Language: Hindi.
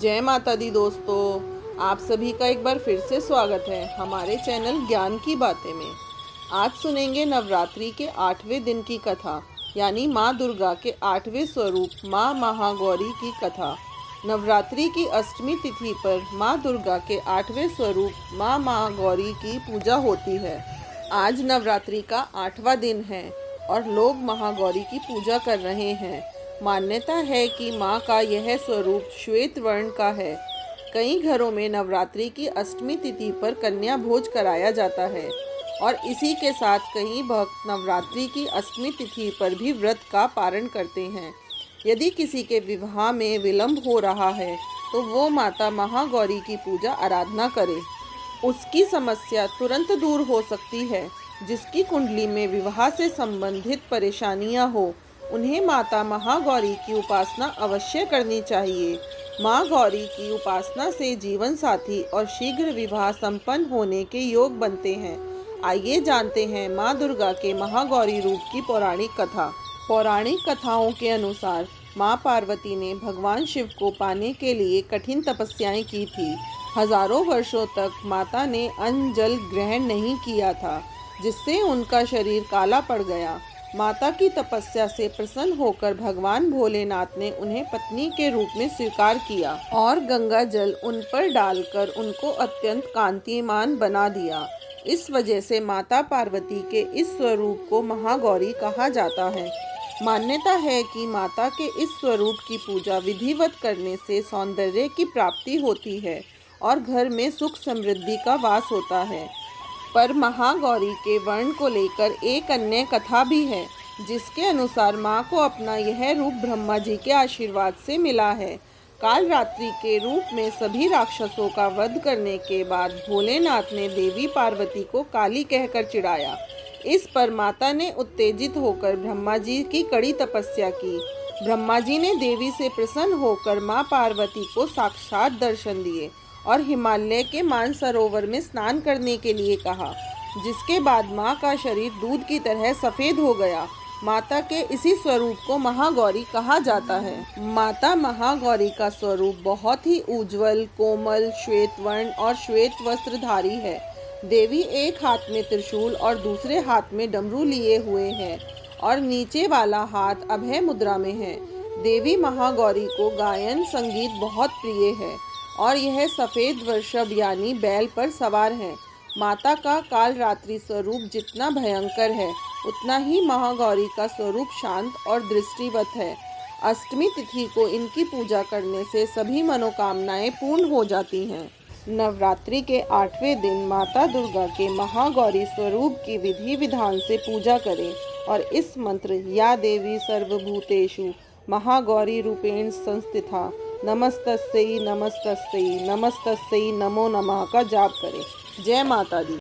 जय माता दी दोस्तों, आप सभी का एक बार फिर से स्वागत है हमारे चैनल ज्ञान की बातें में। आज सुनेंगे नवरात्रि के 8वें दिन की कथा, यानी माँ दुर्गा के 8वें स्वरूप माँ महागौरी की कथा। नवरात्रि की अष्टमी तिथि पर माँ दुर्गा के 8वें स्वरूप माँ महागौरी की पूजा होती है। आज नवरात्रि का 8वां दिन है और लोग महागौरी की पूजा कर रहे हैं। मान्यता है कि माँ का यह स्वरूप श्वेत वर्ण का है। कई घरों में नवरात्रि की अष्टमी तिथि पर कन्या भोज कराया जाता है और इसी के साथ कई भक्त नवरात्रि की अष्टमी तिथि पर भी व्रत का पारण करते हैं। यदि किसी के विवाह में विलंब हो रहा है तो वो माता महागौरी की पूजा आराधना करे, उसकी समस्या तुरंत दूर हो सकती है। जिसकी कुंडली में विवाह से संबंधित परेशानियां हो, उन्हें माता महागौरी की उपासना अवश्य करनी चाहिए। माँ गौरी की उपासना से जीवन साथी और शीघ्र विवाह संपन्न होने के योग बनते हैं। आइए जानते हैं माँ दुर्गा के महागौरी रूप की पौराणिक कथा। पौराणिक कथाओं के अनुसार माँ पार्वती ने भगवान शिव को पाने के लिए कठिन तपस्याएं की थी। हजारों वर्षों तक माता ने अन्न जल ग्रहण नहीं किया था, जिससे उनका शरीर काला पड़ गया। माता की तपस्या से प्रसन्न होकर भगवान भोलेनाथ ने उन्हें पत्नी के रूप में स्वीकार किया और गंगा जल उन पर डालकर उनको अत्यंत कांतिमान बना दिया। इस वजह से माता पार्वती के इस स्वरूप को महागौरी कहा जाता है। मान्यता है कि माता के इस स्वरूप की पूजा विधिवत करने से सौंदर्य की प्राप्ति होती है और घर में सुख समृद्धि का वास होता है। पर महागौरी के वर्ण को लेकर एक अन्य कथा भी है, जिसके अनुसार माँ को अपना यह रूप ब्रह्मा जी के आशीर्वाद से मिला है। काल रात्रि के रूप में सभी राक्षसों का वध करने के बाद भोलेनाथ ने देवी पार्वती को काली कहकर चिढ़ाया। इस पर माता ने उत्तेजित होकर ब्रह्मा जी की कड़ी तपस्या की। ब्रह्मा जी ने देवी से प्रसन्न होकर माँ पार्वती को साक्षात दर्शन दिए और हिमालय के मानसरोवर में स्नान करने के लिए कहा, जिसके बाद माँ का शरीर दूध की तरह सफ़ेद हो गया। माता के इसी स्वरूप को महागौरी कहा जाता है। माता महागौरी का स्वरूप बहुत ही उज्जवल, कोमल, श्वेत वर्ण और श्वेत वस्त्रधारी है। देवी एक हाथ में त्रिशूल और दूसरे हाथ में डमरू लिए हुए हैं और नीचे वाला हाथ अभय मुद्रा में है। देवी महागौरी को गायन संगीत बहुत प्रिय है और यह सफ़ेद वृषभ यानी बैल पर सवार है। माता का काल रात्रि स्वरूप जितना भयंकर है, उतना ही महागौरी का स्वरूप शांत और दृष्टिवत है। अष्टमी तिथि को इनकी पूजा करने से सभी मनोकामनाएं पूर्ण हो जाती हैं। नवरात्रि के 8वें दिन माता दुर्गा के महागौरी स्वरूप की विधि विधान से पूजा करें और इस मंत्र या देवी सर्वभूतेषु महागौरी रूपेण संस्थिता नमस्तस्यै नमस्तस्यै नमस्तस्यै नमो नमः का जाप करें। जय माता दी।